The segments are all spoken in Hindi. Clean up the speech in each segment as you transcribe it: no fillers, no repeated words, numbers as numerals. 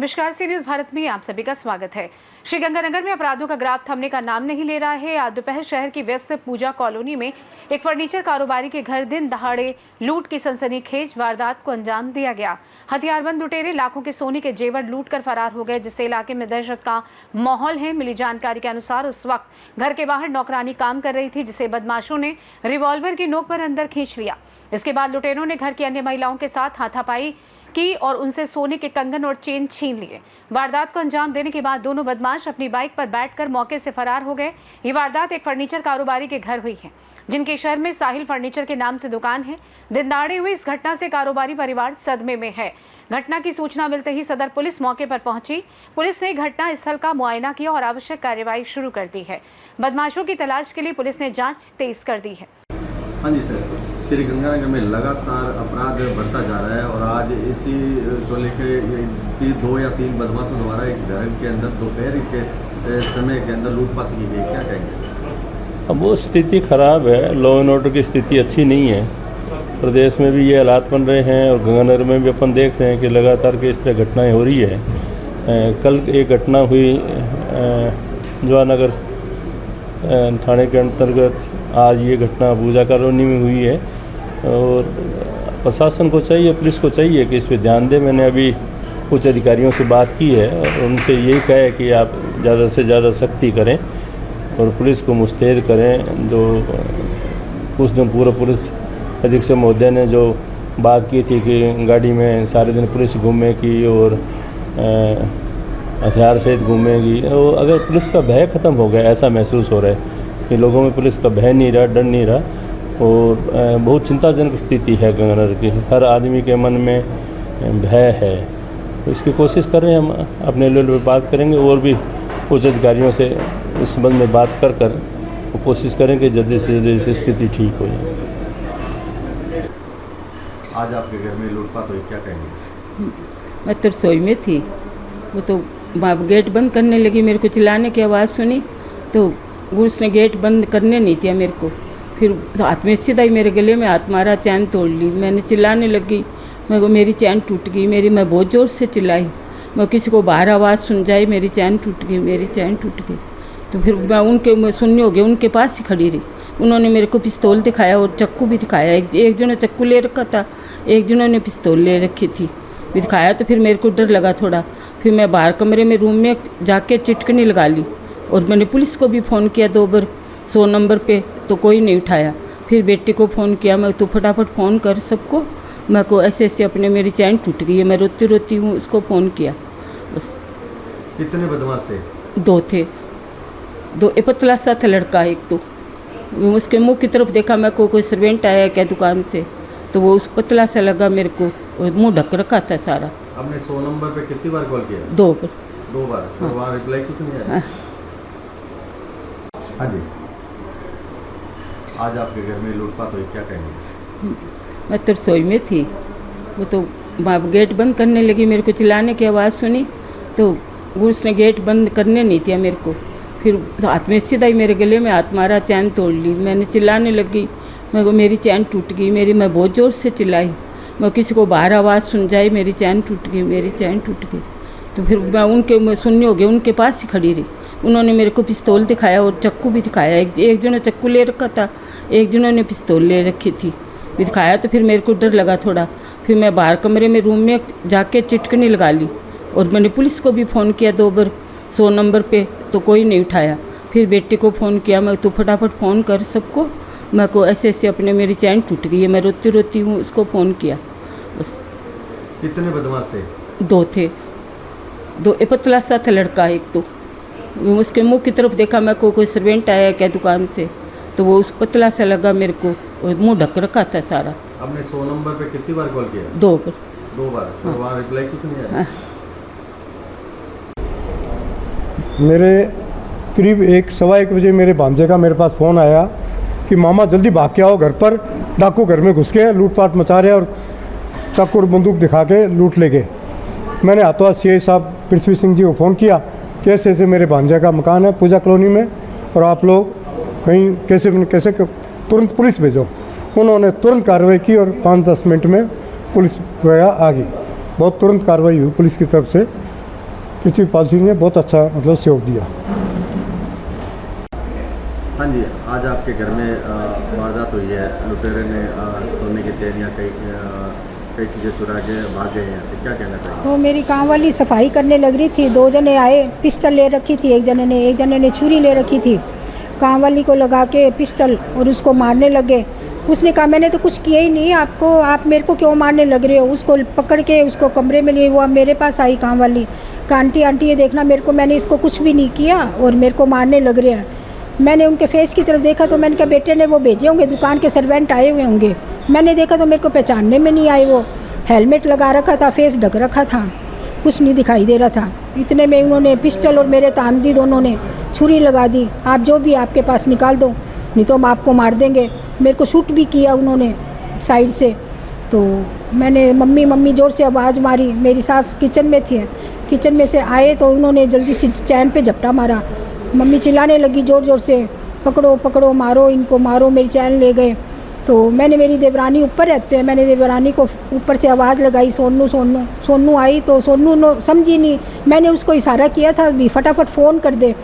नमस्कार, सी न्यूज भारत में आप सभी का स्वागत है। श्रीगंगानगर में अपराधों का ग्राफ थमने का नाम नहीं ले रहा है। आज दोपहर शहर की व्यस्त पूजा कॉलोनी में एक फर्नीचर कारोबारी के घर दिन दहाड़े लूट की सनसनीखेज वारदात को अंजाम दिया गया। हथियारबंद लुटेरे लाखों के सोने के जेवर लूट कर फरार हो गए, जिससे इलाके में दहशत का माहौल है। मिली जानकारी के अनुसार उस वक्त घर के बाहर नौकरानी काम कर रही थी, जिसे बदमाशों ने रिवॉल्वर की नोक पर अंदर खींच लिया। इसके बाद लुटेरों ने घर की अन्य महिलाओं के साथ हाथापाई की और उनसे सोने के कंगन और चेन छीन लिए। वारदात को अंजाम देने के बाद दोनों बदमाश अपनी बाइक पर बैठकर मौके से फरार हो गए। ये वारदात एक फर्नीचर कारोबारी के घर हुई है, जिनके शहर में साहिल फर्नीचर के नाम से दुकान है। दिन दहाड़े हुई इस घटना से कारोबारी परिवार सदमे में है। घटना की सूचना मिलते ही सदर पुलिस मौके पर पहुंची। पुलिस ने घटना स्थल का मुआयना किया और आवश्यक कार्रवाई शुरू कर दी है। बदमाशों की तलाश के लिए पुलिस ने जाँच तेज कर दी है। हाँ जी सर, श्रीगंगानगर में लगातार अपराध बढ़ता जा रहा है और आज इसी को लेकर 2 या 3 बदमाशों द्वारा एक घर के अंदर दोपहर के समय के अंदर लूटपाट की गई। क्या कहेंगे? अब वो स्थिति ख़राब है, लॉ एंड ऑर्डर की स्थिति अच्छी नहीं है। प्रदेश में भी ये हालात बन रहे हैं और गंगानगर में भी अपन देख रहे हैं कि लगातार के इस तरह घटनाएँ हो रही है। कल एक घटना हुई जवाहरनगर थाने के अंतर्गत, आज ये घटना पूजा कॉलोनी में हुई है और प्रशासन को चाहिए, पुलिस को चाहिए कि इस पे ध्यान दें। मैंने अभी कुछ अधिकारियों से बात की है और उनसे यही कहा है कि आप ज़्यादा से ज़्यादा सख्ती करें और पुलिस को मुस्तैद करें। जो कुछ दिन पूर्व पुलिस अधीक्षक महोदय ने जो बात की थी कि गाड़ी में सारे दिन पुलिस घूमेगी और हथियार सहित घूमेगी, और अगर पुलिस का भय ख़त्म हो गया, ऐसा महसूस हो रहा है कि लोगों में पुलिस का भय नहीं रहा, डर नहीं रहा और बहुत चिंताजनक स्थिति है गंगानगर की। हर आदमी के मन में भय है। तो इसकी कोशिश कर रहे हैं, हम अपने लेवल पर बात करेंगे और भी उच्च अधिकारियों से इस संबंध में बात कर कोशिश करें कि जल्दी से जल्दी स्थिति ठीक हो जाए। आज आपके घर में लूटपाट हुई, क्या कहेंगे? मैं तो रसोई में थी, वो तो गेट बंद करने लगी, मेरे को चिल्लाने की आवाज़ सुनी तो उसने गेट बंद करने नहीं दिया मेरे को। फिर हाथ में सीधा ही मेरे गले में हाथ मारा, चैन तोड़ ली। मैंने चिल्लाने लगी, मेरे को मेरी चैन टूट गई। मैं बहुत ज़ोर से चिल्लाई, मैं किसी को बाहर आवाज़ सुन जाए मेरी चैन टूट गई, मेरी चैन टूट गई। तो फिर मैं सुनने हो गया, उनके पास ही खड़ी रही। उन्होंने मेरे को पिस्तौल दिखाया और चक्कू भी दिखाया। एक जने चक्कू ले रखा था, एक जनों ने पिस्तौल ले रखी थी, दिखाया। तो फिर मेरे को डर लगा थोड़ा। फिर मैं बाहर कमरे में रूम में जाके चिटकनी लगा ली और मैंने पुलिस को भी फ़ोन किया 2 बार 100 नंबर पे, तो कोई नहीं उठाया। फिर बेटे को फ़ोन किया, मैं तो फटाफट फ़ोन कर सबको, मैं को ऐसे अपने मेरी चैन टूट गई है, मैं रोती रोती हूँ, उसको फ़ोन किया। बस। कितने बदमाश थे? 2 थे, 2 पतला सा था लड़का एक। तो उसके मुँह की तरफ देखा, मैं को कोई सर्वेंट आया क्या दुकान से, तो वो उस पतला सा लगा मेरे को और मुँह ढक रखा था सारा। आपने 100 नंबर पे कितनी बार कॉल किया? 2 बार। 2 बार? हाँ। तो वहाँ रिप्लाई कुछ नहीं आया? हाँ जी, आज आपके घर में लूटपाट हुई, क्या कहेंगे? मैं तो रसोई में थी, वो तो गेट बंद करने लगी, मेरे को चिल्लाने की आवाज़ सुनी तो उसने गेट बंद करने नहीं दिया मेरे को। फिर हाथ में सीधा ही मेरे गले में हाथ मारा, चैन तोड़ ली। मैंने चिल्लाने लगी, मेरे को मेरी चैन टूट गई, मैं बहुत ज़ोर से चिल्लाई, मैं किसी को बाहर आवाज़ सुन जाए मेरी चैन टूट गई, मेरी चैन टूट गई। तो फिर मैं सुनने हो गया, उनके पास ही खड़ी रही। उन्होंने मेरे को पिस्तौल दिखाया और चक्कू भी दिखाया। एक जने चक्कू ले रखा था, एक जनों ने पिस्तौल ले रखी थी, भी दिखाया। तो फिर मेरे को डर लगा थोड़ा। फिर मैं बाहर कमरे में रूम में जाके चिटकनी लगा ली और मैंने पुलिस को भी फ़ोन किया 2 बार 100 नंबर पे, तो कोई नहीं उठाया। फिर बेटे को फ़ोन किया, मैं तो फटाफट फ़ोन कर सबको, मैं को ऐसे अपने मेरी चैन टूट गई है, मैं रोती रोती हूँ, उसको फ़ोन किया। बस। कितने बदमाश थे? 2 थे, 2 पतला सा था लड़का एक। तो उसके मुँह की तरफ देखा, मैं को कोई सर्वेंट आया क्या दुकान से, तो वो उस पतला सा लगा मेरे को और मुँह ढक रखा था सारा। आपने 100 नंबर पे कितनी बार कॉल किया? 2 बार। 2 बार? तो वहाँ रिप्लाई कुछ नहीं आया? हाँ। मेरे करीब 1-1:15 बजे मेरे भांजे का मेरे पास फ़ोन आया कि मामा जल्दी भाग के आओ, घर पर डाकू घर में घुस के लूटपाट मचा रहे और चाकू और बंदूक दिखा के लूट ले गए। मैंने हाथों हाथ CI साहब पृथ्वी सिंह जी को फ़ोन किया, कैसे ऐसे मेरे भांजे का मकान है पूजा कॉलोनी में और आप लोग कहीं कैसे तुरंत पुलिस भेजो। उन्होंने तुरंत कार्रवाई की और 5-10 मिनट में पुलिस वगैरह आ गई। बहुत तुरंत कार्रवाई हुई पुलिस की तरफ से पृथ्वीपाल सिंह ने बहुत अच्छा मतलब सहयोग दिया। हाँ जी, आज आपके घर में वारदात हुई है, लुटेरे ने सोने की चेनियाँ कई चीज़ें चुरा के भाग गए हैं, तो क्या कहना चाहिए? वो मेरी काम वाली सफाई करने लग रही थी, 2 जने आए, पिस्टल ले रखी थी, एक जने ने छुरी ले रखी थी, काम वाली को लगा के पिस्टल और उसको मारने लगे। उसने कहा मैंने तो कुछ किया ही नहीं, आप मेरे को क्यों मारने लग रहे हो। उसको पकड़ के उसको कमरे में लिए, वो मेरे पास आई काम वाली, कहा आंटी ये देखना मेरे को, मैंने इसको कुछ भी नहीं किया और मेरे को मारने लग रहे हैं। मैंने उनके फेस की तरफ देखा तो मैंने कहा बेटे ने वो भेजे होंगे, दुकान के सर्वेंट आए हुए होंगे। मैंने देखा तो मेरे को पहचानने में नहीं आए, वो हेलमेट लगा रखा था, फेस ढक रखा था, कुछ नहीं दिखाई दे रहा था। इतने में उन्होंने पिस्टल और मेरे तान दी, दोनों ने छुरी लगा दी, आप जो भी आपके पास निकाल दो नहीं तो हम आपको मार देंगे। मेरे को शूट भी किया उन्होंने साइड से। तो मैंने मम्मी जोर से आवाज़ मारी, मेरी सास किचन में थी, किचन में से आए तो उन्होंने जल्दी से चैन पे झपटा मारा। मम्मी चिल्लाने लगी ज़ोर से, पकड़ो मारो इनको, मारो, मेरी चैन ले गए। तो मैंने, मेरी देवरानी ऊपर रहते हैं, मैंने देवरानी को ऊपर से आवाज़ लगाई, सोनू आई तो सोनू समझी नहीं, मैंने उसको इशारा किया था भी फटाफट फ़ोन कर दे,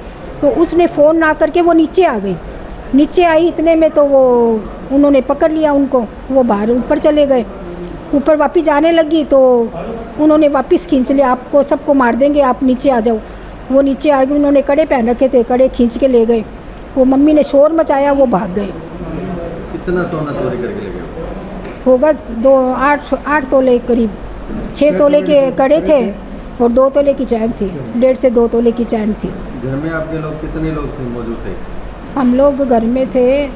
तो उसने फ़ोन ना करके वो नीचे आ गई। नीचे आई इतने में तो वो उन्होंने पकड़ लिया उनको, वो बाहर ऊपर चले गए। ऊपर वापस जाने लगी तो उन्होंने वापस खींच लिया, आपको सबको मार देंगे, आप नीचे आ जाओ। वो नीचे आ गई, उन्होंने कड़े पहन रखे थे, कड़े खींच के ले गए। वो मम्मी ने शोर मचाया, वो भाग गए। कितना सोना चोरी करके ले गए? होगा 8 तोले करीब, 6 तोले के कड़े थे और 2 तोले की चैन थी, 1.5 से 2 तोले की चैन थी। घर में आपके लोग कितने लोग थे, मौजूद थे? हम लोग घर में थे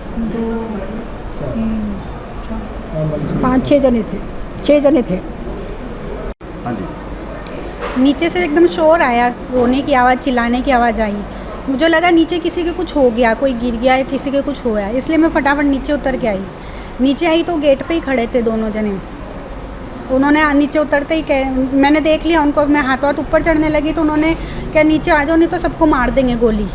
5-6 जने थे, 6 जने थे। हाँ जी, नीचे से एकदम शोर आया, रोने की आवाज़, चिल्लाने की आवाज़ आई। मुझे लगा नीचे किसी के कुछ हो गया, कोई गिर गया या किसी के कुछ हुआ है, इसलिए मैं फटाफट नीचे उतर के आई। नीचे आई तो गेट पे ही खड़े थे दोनों जने। उन्होंने नीचे उतरते ही मैंने देख लिया उनको, मैं हाथ ऊपर चढ़ने लगी तो उन्होंने क्या नीचे आ जाओ नहीं तो सबको मार देंगे गोली।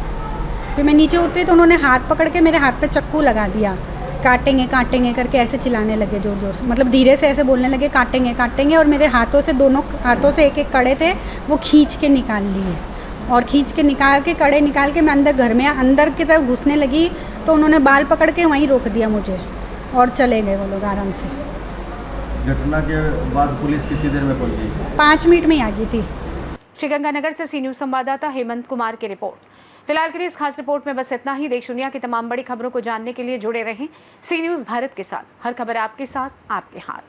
फिर मैं नीचे उतरी तो उन्होंने हाथ पकड़ के मेरे हाथ पे चक्कू लगा दिया, काटेंगे करके ऐसे चिल्लाने लगे जोर से, मतलब धीरे से ऐसे बोलने लगे काटेंगे, और मेरे हाथों से, दोनों हाथों से एक कड़े थे वो खींच के निकाल लिए, और खींच के निकाल के कड़े निकाल के मैं अंदर की तरफ घुसने लगी तो उन्होंने बाल पकड़ के वहीं रोक दिया मुझे और चले गए वो लोग आराम से। घटना के बाद पुलिस कितनी देर में पहुंची? 5 मिनट में ही आ गई थी। श्रीगंगानगर से सी न्यूज़ संवाददाता हेमंत कुमार की रिपोर्ट। फिलहाल के लिए इस खास रिपोर्ट में बस इतना ही। देश दुनिया की तमाम बड़ी खबरों को जानने के लिए जुड़े रहें सी न्यूज़ भारत के साथ। हर खबर आपके साथ, आपके हाथ।